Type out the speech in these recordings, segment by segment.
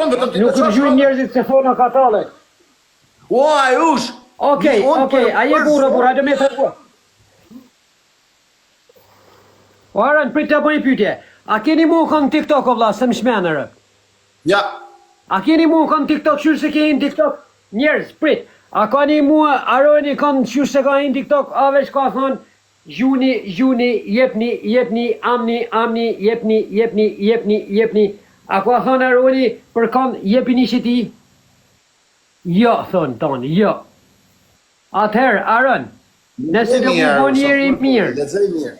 thonë vetëm ti. Nuk më gjujnë njerëzit se thonë katale. Oj, ush. Okej, a je burra, do me thërë. O Aron, prit të bëni pyetje. A keni mu kënë TikTok o vla, se më shmenërë? Ja. A keni mu kënë TikTok, qyrë se keni TikTok? Njerëz, prit. A ka një mu Aroni kënë qyrë se ka një TikTok, aveç ka thonë, gjuni, jepni, amni, jepni. A ka thonë Aroni për kënë jepini që ti? Jo, thonë tonë, jo. Atëherë, Aron, nëse do mu bo njeri mirë. Lexoj mirë.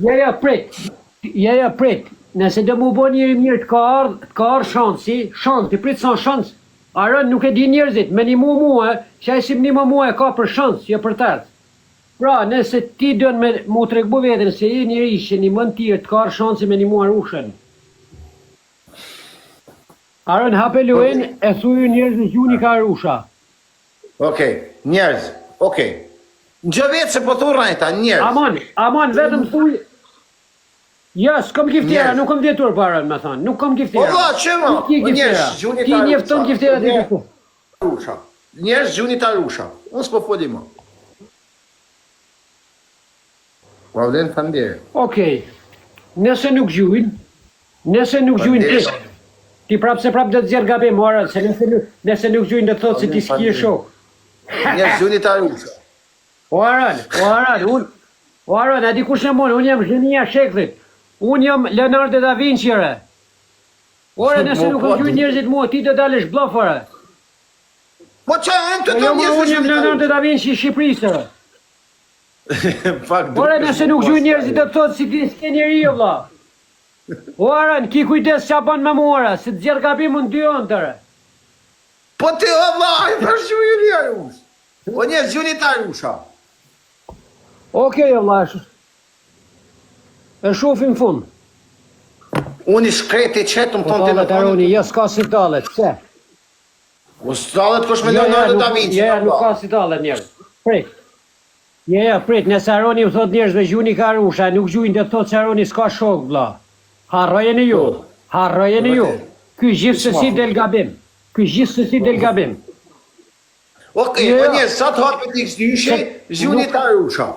Ja, prit. Nëse do mu bo njeri mirë të ka ardhë shansi, ti prit sa shans. Aron nuk e di njerëzit, me një mua, që e si një mua e ka për shans, jo për tërë. Pra, nëse ti dënë me mu të regbu vetën, se i njëri që një mën tjërë të ka ardhë shansi me një mua rushën. Aron, hape luin, e thuju njerëzit gjuni ka rusha. Okej, njerëz, okej. Në gjë vetë se po thu rajta, njerëz. Amon, vetëm thuj. Ja, s'kom giftera, nuk kom vjetur parën, me thonë, nuk kom giftera. O, që ma? Njerëz, ti njefton giftera të këtu. Rusha. Njerëz gjuni ta rusha. Unë s'po foli më. Po vlen fandere. Okej, nëse nuk gjujnë ti. Ti prapë se prapë dhe të zjerë gabim, Aron, se nëse nuk gjujnë dhe të thotë se ti s'ki e shok. Njerëz gjuni ta rusha. O Aron, a di kush e monë, unë jam zhënia sheklit. Unë jam Leonardo da Vinci, re. Ore, nëse nuk më gjujnë njerëzit mua, ti të dalësh blofëre. Po që e në të të njerëzit? Unë jam Leonardo da Vinci i Shqipërisë, re. Ore, nëse nuk gjujnë njerëzit dhe të thotë si s'ke njeri, o vla. O Aron, ki kujdes që a banë me muara, se të zjerë gabim në dy onë, tëre. Po ti, o vla, e përshqy i rja rush. Po njerëz gjuni ta rusha. Okej, o vla, e shofim fund. Unë i shkreti qëtë më tonë të në Aroni, ja s'ka si talet, pse? O s'talet kush me Leonardo da Vinci. Ja, nuk ka si talet njerëz. Prit. Prit, nëse Aroni më thot njerëzve gjuni ka rusha, nuk gjujnë dhe thot se Aroni s'ka shok, vla. Harrojeni ju. Ky gjithsesi del gabim. Okej, po njerëz, sa të hapet një kësdyshe, gjuni ta rusha.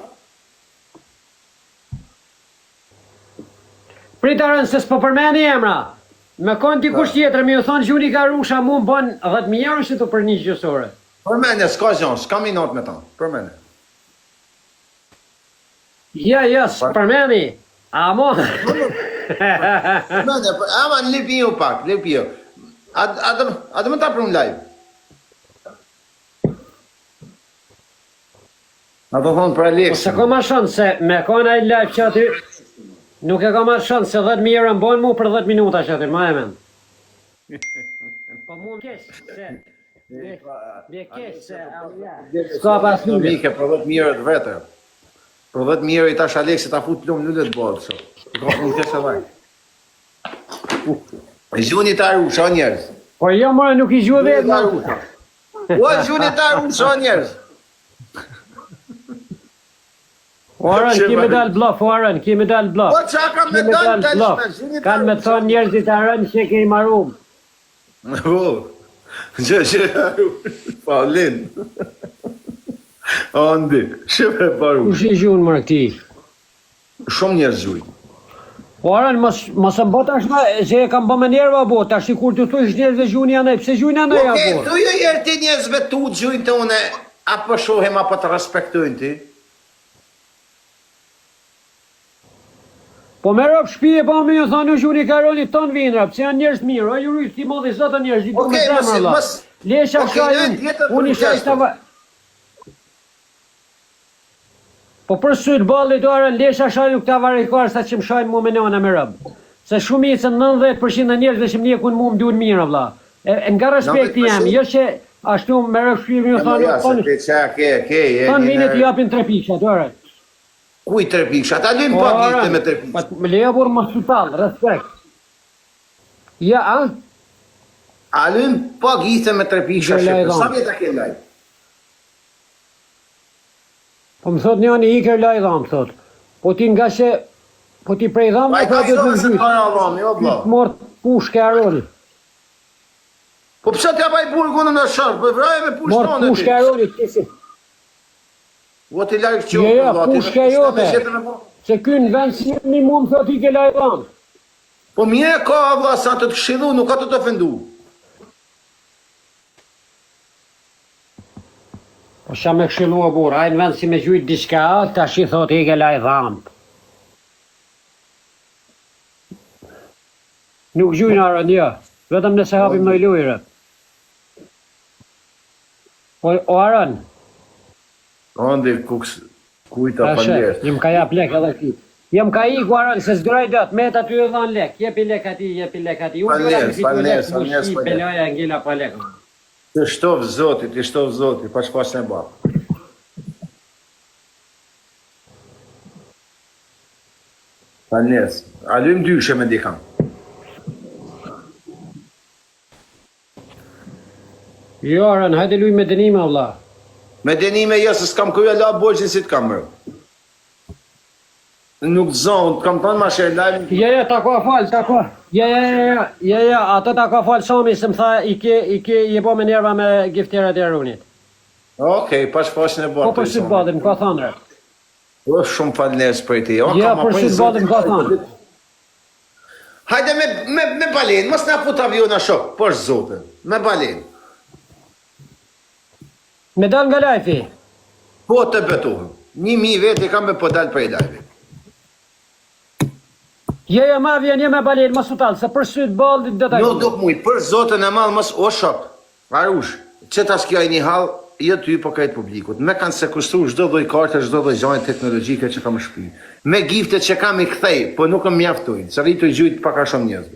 Prit Aron, se s'po përmeni emra. Me konë dikush tjetër, mi u thonë gjuni ka rusha, mu më bënë 10.000 euro që të për një gjësore. Përmene, s'ka gjonë, s'ka minot me ta, përmene. Ja, s'përmeni. Amo. Përmene, ama në lipi ju pak, lipi ju. A dhe më ta për unë live? A do thonë për Aleksin. Po se ka ma shonë se me konë a i live që aty, nuk e ka ma shonë se 10.000 euro më bojnë mu për 10 minuta që aty, ma e men. Po mu më kesh, se... Bje kesh, se... Ska pas nuk. Mike, për 10.000 euro të vetër. Për 10.000 euro i tash Aleksit ta fut lumë lullet bodë, so. Ka punë kesh e vaj. Gjuni ta rusha, njerëz. Po jo, mërë, nuk i gjuë vetë, ma. O, gjuni ta rusha, njerëz. Aron, kemi dalë blof, Aron, kemi dalë blof. Po qa kam me dalë të shme, kanë me thonë njerëzit Aron që kemi marum. Po, që Paulin. Andi, shëve paru. Kush i gjunë mërë këti? Shumë njerëz gjuj. Aron, mos më bota shma, se e kam bëmë njerëve a bota, shi kur të thush njerëzve gjuni anaj, pse gjuni anaj a bota? Oke, thujo jërë ti njerëzve tu gjujnë të une, apo shohem, apo të respektojnë ti? Po me rëpë shpije, po me ju thonë u gjuni karoni tonë vinë rëpë, që janë njerës mirë, o ju rrujtë ti modhi zotë njerës, i du me zemër la. Lesha shajnë, unë i shajnë të vajtë. Po për sëtë ballit Aron, lesha shajnë këta varikuar sa që më shajnë mu me nëna me rëbë. Se shumicën 90% njerëzve që më njekun mu më duhen mirë, vla. Nga respekti jam, jo që ashtu me rëpë shpije, me ju thonë, tonë vinë të japin 3 pisha, Aron. Kuj 3 pisha? Ta lujmë pak ishte me 3 pisha. Me leja burë më sutal, respekt. Ja, a? A lujmë pak ishte me 3 pisha shqipë. Sa vjeta ke laj? Po më thot njani i kër laj dhamë, thot. Po ti nga që, po ti prej dhamë, Pa i ka zove se të kërë alami, o bla. Ti të morë pushke Aroni. Po pse t'ja baj burgun në shërë, për vraje me Mor pushtonë pushka e Aronit, kisi. O t'i largë Jo, qokë, jo, pushka jote. Se ky në vend si një mund thot i ke lajvan. Po mje ka, vla, sa të të këshilu, nuk ka të të ofendu. Po sa me këshillu o burë, a në vend si me gjujt diska, ta shi thot i ke lajvan. Nuk gjujnë Aron, jo. Vetëm nëse hapim në lujre. O Aron, Andi, kujta ashe, faljes. jem ka jap lek edhe ti. Jem ka i Aron, se s'graj dot, me të aty e dhan lek. Jepi lek ati, jepi lek ati. Faljes, Beloja ngila pa lek. Të shtovë zotit, pa shpas në ba. Faljes, a lujmë dyshe me dikam. Jo Aron, hajde luj me dënime valla. Me denime jo, se s'kam kuja la bolqin si t'kam mërë. Nuk zonë, t'kam tonë ma shërë lajmë. Ja, ta ka fal, ta ka. Ja, ato ta ka fal Sami se më tha i ke i bo me nerva me gifterat e Aronit. Okej, pa shpas në ba. Po për sytë badin, ka thënë. O, shumë falnes për ti. Ja, për sytë badin, ka thënë. Hajde me balen, mos na put avion a shok, për zotën, me balen. Me dal nga lajfi. Po të betohem, 1000 vete kam me po dal për i lajve. Ja, ma vjen, me balen, mos u talë, se për sytë badin dhe ta Jo, duk mujt, për zotën e malë mos, o shok, Arush, që ta s'kja i një halë, jo ty po kajtë publikut. Me kanë sekustruar çdo lloj karte, çdo lloj gjëje teknologjike që kam në shtëpi. Me giftet që kam i kthej, po nuk më mjaftojnë. Sa rritë gjujt pak a shumë njerëz.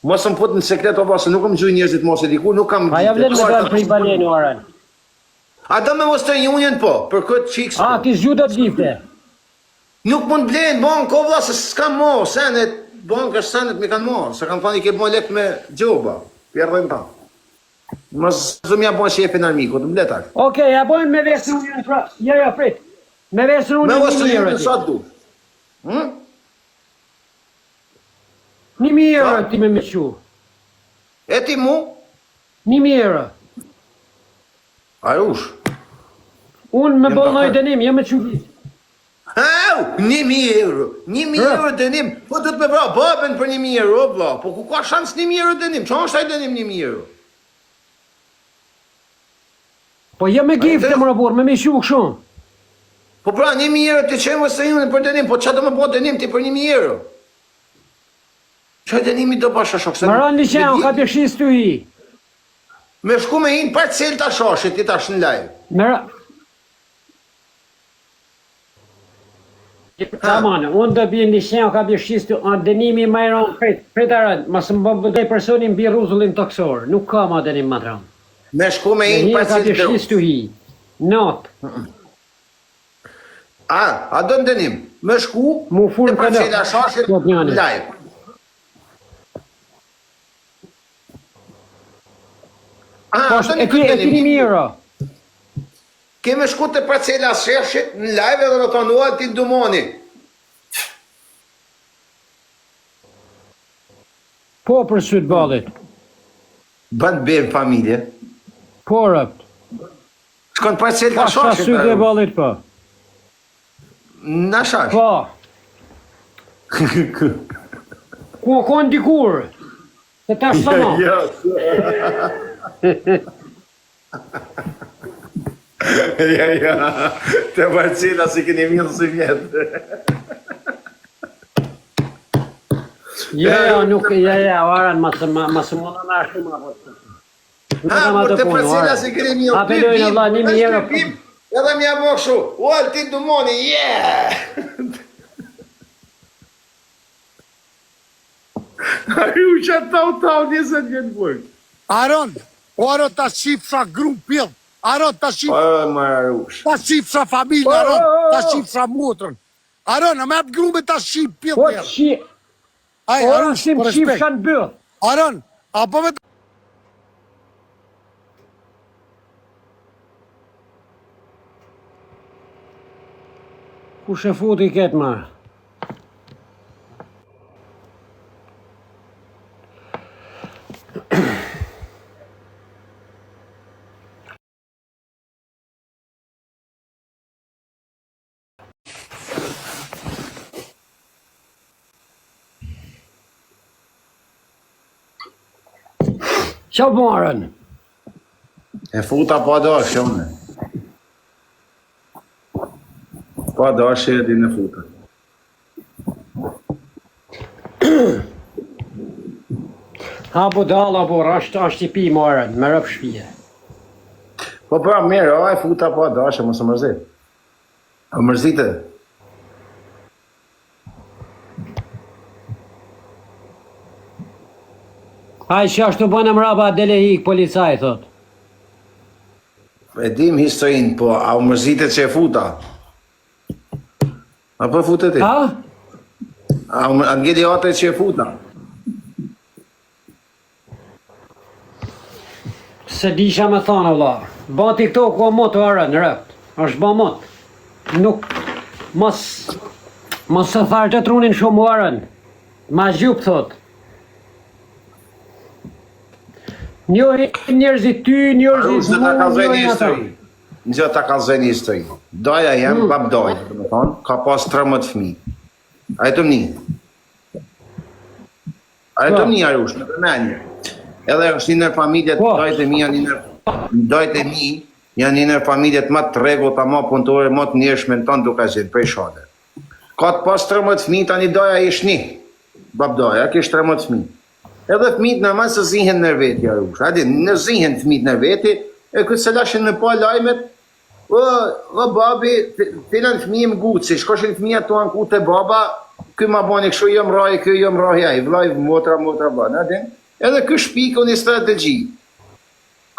Mos më fut në sekret apo se nuk më gjuj njerëzit mos e diku, nuk kam. A ja vlen me dal për i balenu Aran. A do me mos të njënjën po, për këtë qiks. A ti zgjudat gifte. Nuk mund blen bon kovlla se s'kam mo, senet, bon ka senet më kanë mo, se kanë thënë i ke bën lek me gjoba. Pjerdhën ta. Mos zëmja bon shefin armikut, më letak. Okej, ja bojmë me vesën unë pra. Ja, prit. Me vesën unë. Me mos të njënjën sa du. Hm? 1000 euro ti me qu. E ti mu? 1000 euro. Arush. Unë me bëllë dënim, jam me qu. Au, 1000 euro. 1000 euro dënim. Po do të me vra babën për 1000 euro, vlla. Po ku ka shans 1000 euro dënim? Çfarë është ai dënim 1000 euro? Po jam me gifte më rapor, me qu kështu. Po pra 1000 euro ti çem ose unë për dënim, po çfarë do më bëj dënim ti për 1000 euro? Çfarë dënimi do bash shok se? Më ran liçen, ka pjeshis ty hi. Me shku me hin parcel ta shashit ti tash në live. Me ra... Tamam, unë do bjen liçen, ka pjeshis ty, dënimi më i ron prit Aran, mos më bë dë personin mbi rrezullin toksor, nuk ka më dënim më tram. Me shku me hin Ka parcel. pjeshis ty hi. Not. A do dënim? Me shku Mu ful te parcela shashit në live. Po e ti 1000 euro. Keme shku të parcela sheshit në live edhe në thonë uaj ti ndumoni. Po për sytë ballit. Ban bërë familje. Po rëpt. Shkon parcel Po ka sa shashit. sytë e ballit po. Na shash. Po. Ku kon dikur. Se ta shtono. Ja. Ja. Te parcela si keni mirë si vjetë. Ja, nuk, ja, Aran, mas më në nashtu më apo. Ha, por te parcela si keni mirë. Apelojnë Allah 1000 euro. Edhe mja bo kështu, uall ti dumoni, yeah! Ju që tau, 20 vjetë bërë. Aron, Aron ta shifra grum pjell. Aron ta shifra, Marush. ta shifra familje, Aron, ta shifra motrën. Aron, a me apë grume ta shif pjell Po pjell. shi, Aj, po Aron, shim për shif respekt. shanë bëll. Aron, apo me Ku shë futi ketë ma? Qa marën? E futa pa dashje, une. Pa dashje e din e futa. Apo dalla, po është i pi marën, me rëp shpije. Po pra mirë, e futa pa dashje, mos e mërzit. A mërzite? Aj që ashtu bënë mrapa dele hik policaj, thot. E dim historinë, po a u mërzite që e futa? A po futet ti? Ha? A ngeli ate që e futa? Se disha me thonë, valla. Ba TikTok o mot vërën, rëpt. është ba mot. Nuk, mos se tharë të trunin shumë vërën. Ma gjup, thot. Njohi njerëzit ty, njerëzit Në ta mu, kalzoj një njohi ata. histori. Në ta kalzoj një histori. Doja jem, bab doj, ka pas 13 fëmi. A e të mni? A e të mni arush, në përmenje. Edhe është një nër familjet, dojt e mi janë një nër familjet më të rregullt, më punëtore, më të njershme në tonë duke zhjetë, prej shode. Ka të pas 13 fëmi, tani doja ish një. Bab doja, kish 13 fëmi. Edhe fëmijët normal se zihen në veti arush. Adi, në zihen fëmijët në veti, e këtë se lashin në pa lajmet, o babi, filan fëmijë më gutë, si shkoshin fëmijët tuan ku të baba, ky ma bani kështu jëm rahi, ky jëm rahi aj, vlaj motra bani, adi. Edhe ky shpikë një strategji.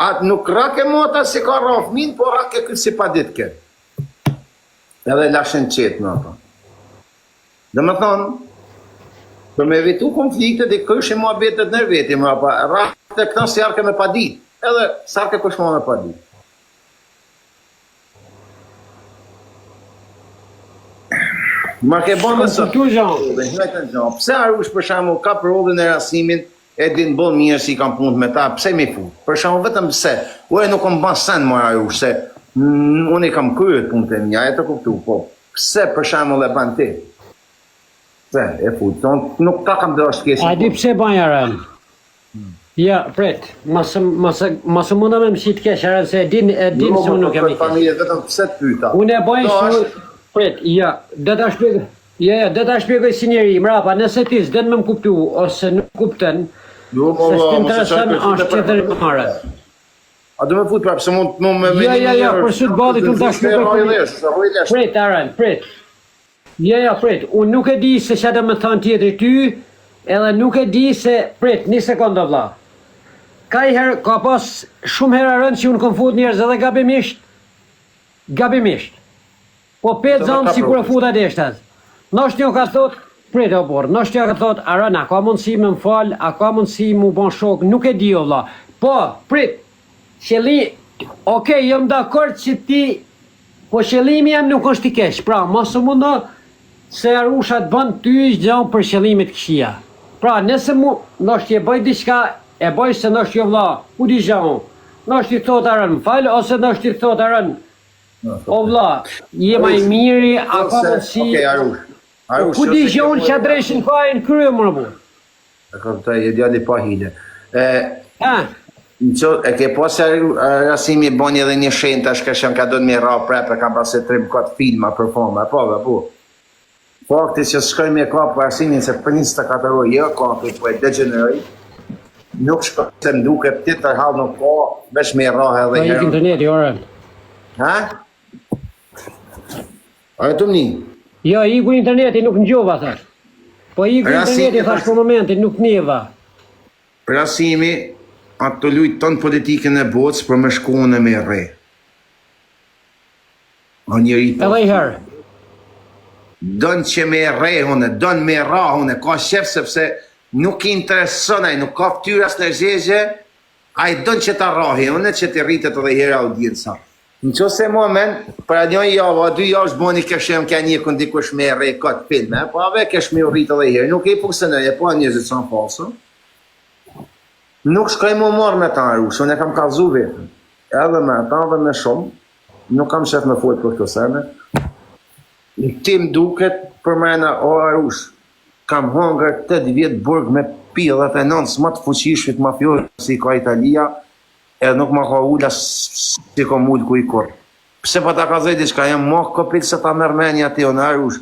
Atë nuk rake mota si ka ra fëmijën, po rake këtë si pa ditë këtë. Edhe lashin qetë në ato. Dhe më thonë, për me evitu konfliktet i këshin mua betet në veti, më pa rrate këta si arke me pa dit, edhe sarke kësh mua me pa dit. Ma ke bënë nësë, pse arush për shamu ka përodhin e rasimin, e din bën mirë si kam punët me ta, pse mi fut? Për shamu vetëm pse, ue nuk kam ban sen më arush, se unë i kam kryet punët e mja, e të kuptu, po pse për shamu le ban ti? Se, e futë, nuk ta kam dhe është kesi. A di pse banja rën? Ja, pret, masë munda me mësit kesh rën, se e din se unë nuk jam i kesh. Familje, vetëm pse të pyta. Unë e bajnë shumë, pret, ja, dhe ta shpjegoj si njeri, mrapa, nëse ti s'den me më kuptu, ose nuk kupten, se s'të interesën, është qëtër e marë. A du me futë prapë, se mund me... Ja, për sot badi të më ta shpjegoj. Pret, Aran, pret. Ja, pret, unë nuk e di se që të më thonë tjetëri ty, edhe nuk e di se, pret, një sekundë vla. Ka i herë, ka pas shumë herë rëndë që unë kom fut njerëz edhe gabimisht. Po 5 zamë si kur e fut atë eshtet. Nështë një ka thot, pret o borë, nështë një ka thot, Aran, a ka mundësi me më falë, a ka mundësi mu bon shok, nuk e di o vla. Po, pret, okej, jam dakord që ti, po qëllimi jam nuk është i kesh, pra, mosë mundo, se Arusha të bënd ty gjanë për qëllimit këshia. Pra, nëse mu, nështë je bëj diçka, e bëj se nështë jo vla, ku di gjanë, nështë i thot Aran, më falë, ose nështë i thot Aran, o vla, je maj miri, a ka mësi, ku di gjanë që adreshin ka e në krye më në bu. E ka të e djali pa hile. Ha? E ke posë rasimi boni edhe një shenjë tash ka shën ka do të mi ra prapë ka pasë 3-4 filma për forma, po. Fakti që shkoj me kap për rasimin se për 24 orë jo kapi, po e degeneroj. Nuk shkoj se më duket ti të hall nuk po, veç me ra edhe Po herë. ik interneti, orën. Ha? A e të mni? Jo, iku interneti, nuk në gjova, thash. Po iku interneti, thash për momentin, nuk njeva. Rasimi atë të lujtë tonë politikën e botës për me shkuën e me re. O njëri të... Edhe i herë. Donë që me re hune, donë me ra hune, ka shef sepse nuk i interesonaj, nuk ka ftyras në zhezhe, a i donë që ta rahi, hune që ti rritet edhe herë audienca. Në që se moment, për a 1 javë, a 2 javë shboni këshem kja një këndikush me re këtë filme, po ave kesh me rritë edhe herë, nuk e i funksionaj, e po njëzit sa në falso. Nuk shkoj më marrë me ta Arush, unë e kam kalzu vetën, edhe me ta dhe me shumë, nuk kam shef me folë për këto sene. Në tim duket për mena, o Arush, kam hongër 8 vjetë burg me shtëpi edhe të nënës më të fuqishmit mafiozë si ka Italia, edhe nuk ma ka ula si ka mullë ku i kur. Pse pa ta ka zëjti qka jam ma kopit se ta mërmenja ti o në arush.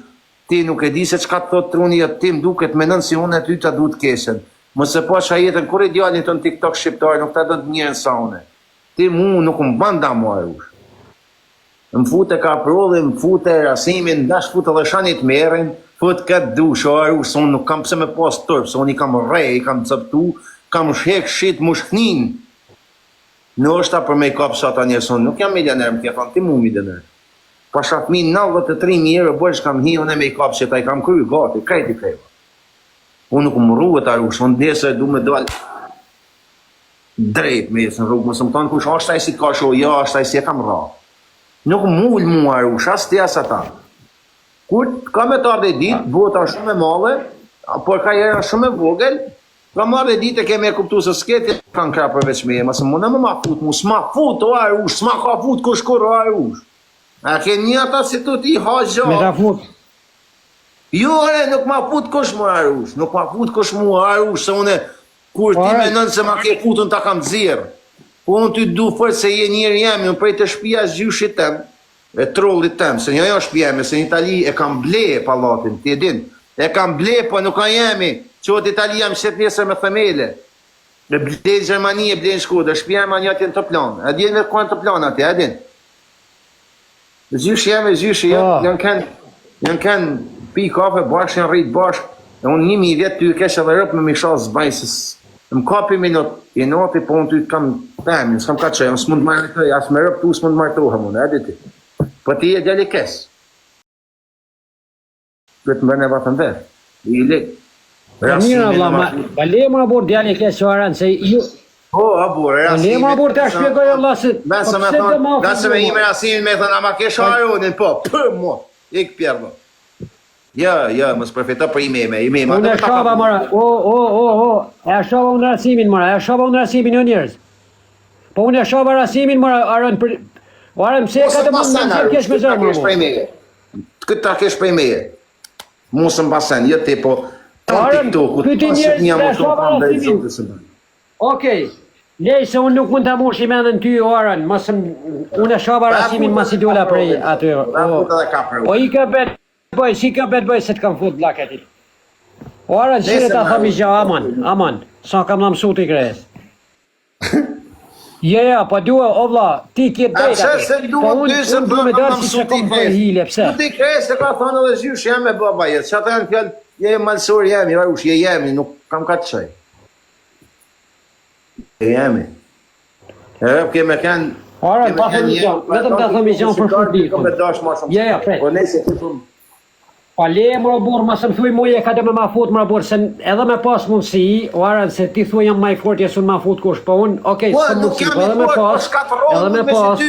Ti nuk e di se qka të thot truni e tim duket me nënë si unë e ty të du të keshen. Mëse po që a jetën kur idealin të në TikTok shqiptarë nuk të do të njërën sa une. Ti mu nuk më banda mu arush. Më fute ka prodhe, më fute rasimin, dash fute dhe shanit merin, fute këtë dush, o arush, se unë nuk kam pse me pas tërpë, se unë i kam rej, i kam cëptu, kam shek shit më shknin. Në është ta për me i kapë sa ta njëson, nuk jam milioner, më kje thonë, ti mu milioner. Pa shafmin 93.000 euro bërë që kam hi, unë e me i kapë që ta i kam kryu, gati, krejti krejva. Unë nuk më rrugët arush, unë nesër du me dal drejt me jesë në rrugë, mësë më tonë kush, ashtë taj si të ka sho, ja, ashtë taj si e kam ra. Nuk mull mu arush, asë të jasë ata. Kur ka me ta dhe ditë, bota shumë e male, por ka jera shumë e vogël, ka marrë dhe ditë e keme e kuptu se s'keti kanë kra përveç me e, mësë më në më ma fut mu, s'ma fut o arush, s'ma ka fut kush kur o arush. A ke një ata si tu ti ha gjo. Me ta fut. Jo, nuk ma fut kush mu arush, nuk ma fut kush mu arush, se une, kur ti me nënë se ma ke futun ta kam zirë. Po unë ty du fërë se je njërë jemi, unë prej të shpia zgjyshit tem, e trollit tem, se një jo shpia jemi, se në Itali e kam ble palatin, ti e din, e kam ble, po nuk ka jemi, që të Itali jam qëtë njësër me themele, e ble Gjermani, e ble në Shkodër, shpia jemi një atin të plan, e din me kërën të plan ati, e din. Zgjysh jemi, zgjysh, janë ken pi kafe, bashkë, janë rritë bashkë, e unë 1000 vjetë ty keshe dhe rëpë me misha zbajsës, më kapi minut, i noti, po unë ty kam temin, s'kam ka qëjë, s'mund të marrë asë me rëpë tu, s'mund të marrë tuha mune, e diti. Po ti e djali kes. Këtë më bërë në vatën dhe, i lik. Mira, vla, ba le më abur djali kes që aran, se ju... Po, abur, rasimin. Le më abur të shpjegoj Allah se... Besë me thonë, gasë me ime rasimin me thonë, ama kesh harunin, po, për mo, ik pjerdo. Ja, mos përfita për ime. Unë e shaba, mara, e shaba unë rasimin, mara, e shaba unë rasimin jo njerëz. Po unë e shaba rasimin, mara, arën për... O arën pse e ka të mund në kesh me zërë, mara. Këtë ta kesh prej meje. Mosë më basen, jo ti, po... Arën, këtë njerëz e shaba rasimin. Okej, lej se unë nuk mund të mosh i menën ty, o arën, unë e shaba rasimin mas i dola prej aty. O i ka bet... Bëj, si ka bet bëj se të kam fut blaketit. O arën, qire ta thëmi gja, aman, sa kam në mësut i kres. Ja, pa duhe, o vla, ti kje drejt atë. Po unë du me dalë si që kom për hile, pse? Ti kres të ka thonë dhe zhysh, jam e baba jetë, që ata janë fjallë, je malsor jemi, rarush, je jemi, nuk kam ka të qaj. Je jemi. E rëpë ke me kënë... Arën, pa thëmi gja, vetëm ta thëmi gja për shkërdikëm. Ja, pret. Pa le më robur, ma se më thuj muje ka dhe me ma fut më robur, se edhe me pas mundësi, o arën, se ti thuj jam maj fort, jesun ma fut kush, po unë, okej, së mundësi, po edhe me pas, edhe me pas,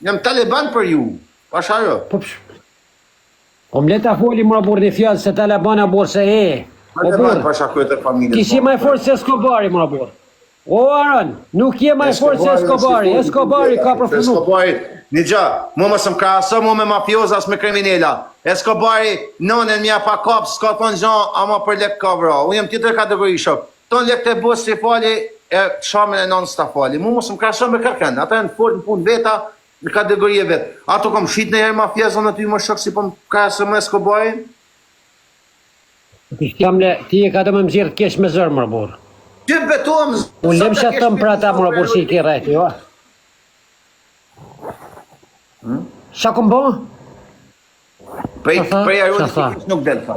jam Taliban për ju, pa sharo. O më leta foli më robur një fjallë, se Taliban e borë se o burë, kisi maj fort se Eskobari më robur. O arën, nuk je maj fort se Eskobari, Eskobari ka përfunu. Një gja, mu më sëm kraso, mu me mafioza, as me kriminella. Eskobari, nënën mja pa kap, s'ka thonë gjan, ama për lek ka vra. Unë jem tjetër kategori shok. Tonë lek të bus që fali, e shamin e nënë s'ta fali. Mu më sëm kraso me kërken. Ata e në fort në punë veta, në kategori e vetë. Ato kom shqit në herë mafioza në ty më shok, si po më kraso me Eskobari? Ti e ka të më mëzirë kesh me zërë më robur. Ty betuam zërë. Unë lem që të më prata më robur si i ke rejti, jo? Qa kom bo? Prej arunë nuk delë, fa.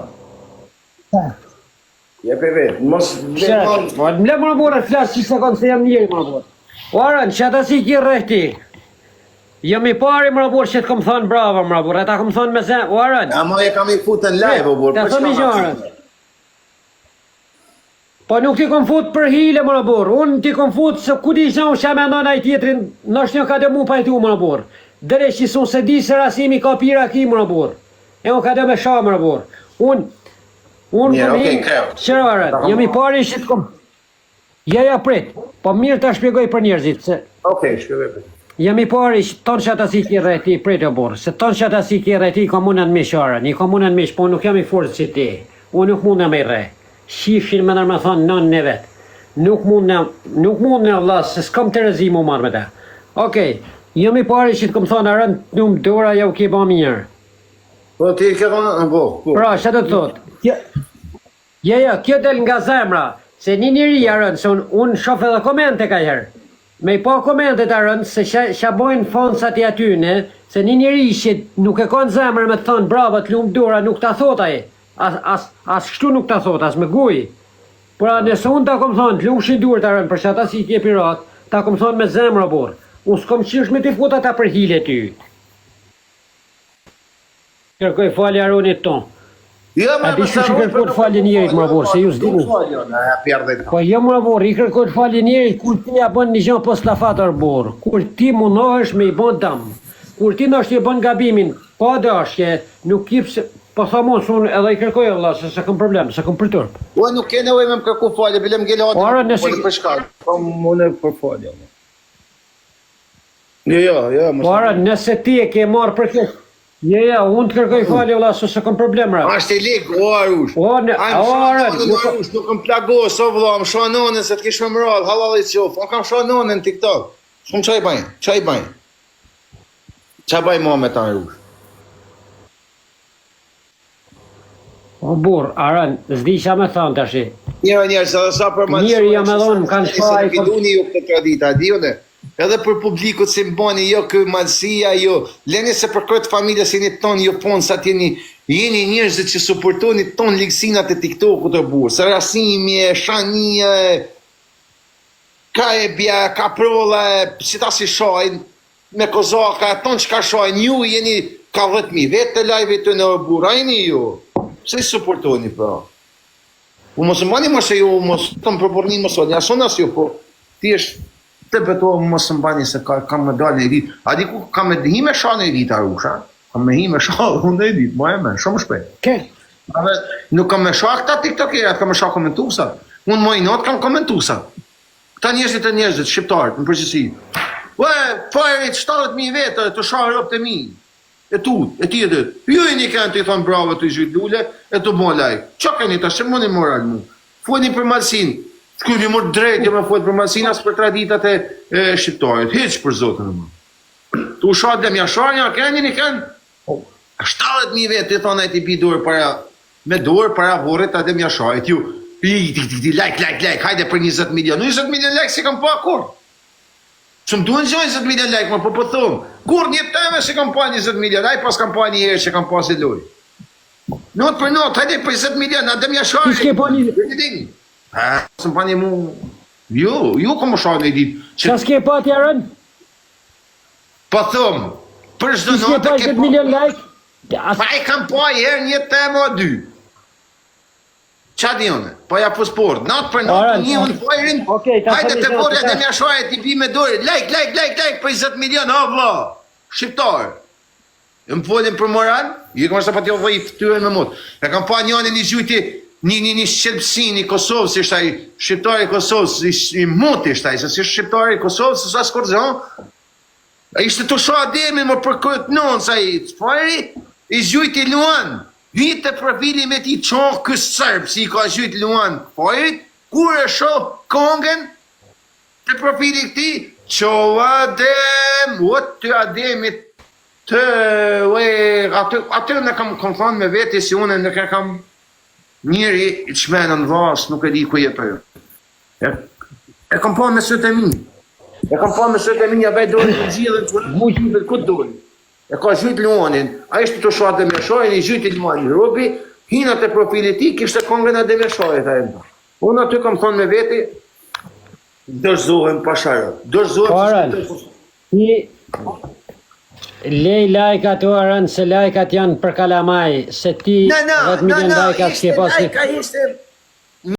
Je për vetë, mos... Më le më robur e flasë që se konë se jam njëri më robur. O arën, që ata si ki rejti? Jam i pari më robur që të kom thonë bravo më robur, ata kom thonë me zemë, o arën. Ama e kam i futën live, o burë, për që kam arën. Po nuk ti kom fut për hile më robur, unë ti kom fut se ku di që me ndonë aj tjetrin, nështë një ka dhe mu pajtu më robur. Dere që sun se di se rasimi ka pira ki më robur. E unë ka dhe me sha më robur. Unë kom hi, qërë arët, jam i pari që të kom... Ja, prit, po mirë të shpjegoj për njerëzit, se... Okej, shpjegoj për. Jam i pari që tonë që ata si ki rejti, prit e burë, se tonë që ata si ki rejti, komunën me sharën, i komunën me po nuk jam i forës që ti, unë nuk mund e me rej. shifshin me nërë me thonë nën në vetë. Nuk mund në vlla, se s'kam të rezi mu marrë me ta. Okej, jam I pari që të kom thonë arën të numë dora ja u ke ba mirë. Po ti ke thonë, po. Pra, që të thotë? Ja, kjo del nga zemra, se një njëri arën, se unë shof edhe komente ka herë. Me I pa komentet arën, se që bojnë fonsat I atyne, se një njëri që nuk e konë zemrë me të thonë bravo të lumë dora, nuk ta thot aje. As kështu nuk ta thot, as me guj. Pra nëse unë ta kom thonë, të lumë shidur të arën, për që ata si I ke pirat, ta kom thonë me zemrë borë. Unë s'kom qish me t'i fut ata për hile ty. Kërkoj falje aronit tonë. A di që kërkoj falje njerit më borë, se ju s'dini. Po jo më borë, I kërkoj falje njerit, kur ti ja bën një gjën pos la fatar borë. Kur ti munohesh me I bën dam. Kur ti nështë I bën gabimin, pa dashje, nuk kip se... Po thamon, unë edhe I kërkoj Allah, se s'kam problem, s'kam për tërp. Po nuk ke nevojë me më kërku falje, bilem ngele hatë. Ora nëse për shkak. Po më për falje. Jo, Po ora nëse ti e ke marrë për këtë. Ja, unë të kërkoj falje Allah, se s'kam problem ra. Ashtë I lik, o Arush. Nuk më plagos, o vëlla, më shanonën se të kishme më radhë, halal I qof. Unë kam shanonën në TikTok. Shumë qaj bajnë? Qa bajnë mua me ta Arush? O burë, Aran, zdi qa me thonë të ashi. Njerë, sa për më Njerë jam edhe unë, më kanë shfaj. Se në ju këtë tradita, dione? Edhe për publikut si më bani, jo kë malsia, jo. Leni se për këtë familje si një tonë, jo ponë, sa jeni njerëzit që suportoni tonë liksinat e TikTok-u të burë. Së rasimje, shanje, ka e bja, ka prolla, si ta si shajnë, me kozaka, tonë që ka shajnë, ju jeni ka 10.000 vetë të live të në burë, a jeni ju? Se I suportoni, pra. U mos më bani mos e ju, mos të më përborni mos o, një ason as ju, po, ti është të betohë mos më bani se kam me dalë në rrit. A di ku kam me hi me shanë në rrit, Arusha? Kam me hi me shanë unë në rrit, ma e me, shumë shpejt. Ke? Nuk kam me shanë këta tiktokerat, kam me shanë komentusat. Unë më I not kam komentusat. Këta njerëzit, shqiptarët, në përgjithësi. Ue, fajerit 70.000 vetë të shanë rëpë të mi. E ti e dhët. Ju e një kënë të I thonë bravo të I zhjit lule, e të bo lajk. Qa këni ta, shë mëni moral mu? Fojni për malsin. Shkujni mërë drejt, jo me fojt për malsin, as për traditat e shqiptarit. Heq për zotën e mu. Tu shatë dhe mja sharja, këni një kënë? 70.000 vetë, I thonë e ti pi dorë para, me dorë para vorit atë mja sharjit. Ju, like, hajde për 20 milion. 20 milion like si kam pa kur. Që më duhen 20 milion like, më po thëmë. Kur një teme se kam pa 20 milion, aj pas kam pa një herë që kam pa si loj. Not për not, hajde për 20 milion, adem ja shari. Kishke pa një... Së më pa një mu... Jo kom më shari në I dit. Qa s'ke pa t'jarën? Po thëmë, për shdo Kishke notë pa 20 milion like? Pa I kam pa herë një teme o 2. Qa di une? Po ja për sport. Natë për natë, një unë fajrin, hajde të borja dhe mja shajt I bi me dore. Like, për 20 milion, o vla. Shqiptar. E më folin për moral, ju kam ashtë pa t'jo vëj fëtyre me mot. E kam pa një një gjujti, një shqelpsin I Kosovë, si shtaj, shqiptar I Kosovë, I mot I shtaj, se si shqiptar I Kosovë, se sa s'kur zhon. A ishte të shoha demi më për këtë non, sa I fajri, I gjujti luan. Vitë profili me ti qonë kësë sërbë, si I ka gjytë luan fajrit, kur e shoh kongen të profili këti, qo adem, o të ademit, të, atë në kam thonë me veti, si unë në kam njëri I qmenë në vasë, nuk e di ku jetë ajo. E kam pa me sëtë e minjë. Ja bej dojnë të gjithë, këtë dojnë. E ka gjytë luanin, a ishte të shohat dhe me shojnë, I gjytë luanin robi, hinat e profilit ti, kishte kongren dhe me shojnë. Unë aty kam thonë me veti, dërzohen pasharët. Aran, lej lajkat o Aran, se lajkat janë për kalamaj, se ti 10 milion lajkat s'ke pasi. Lajka ishte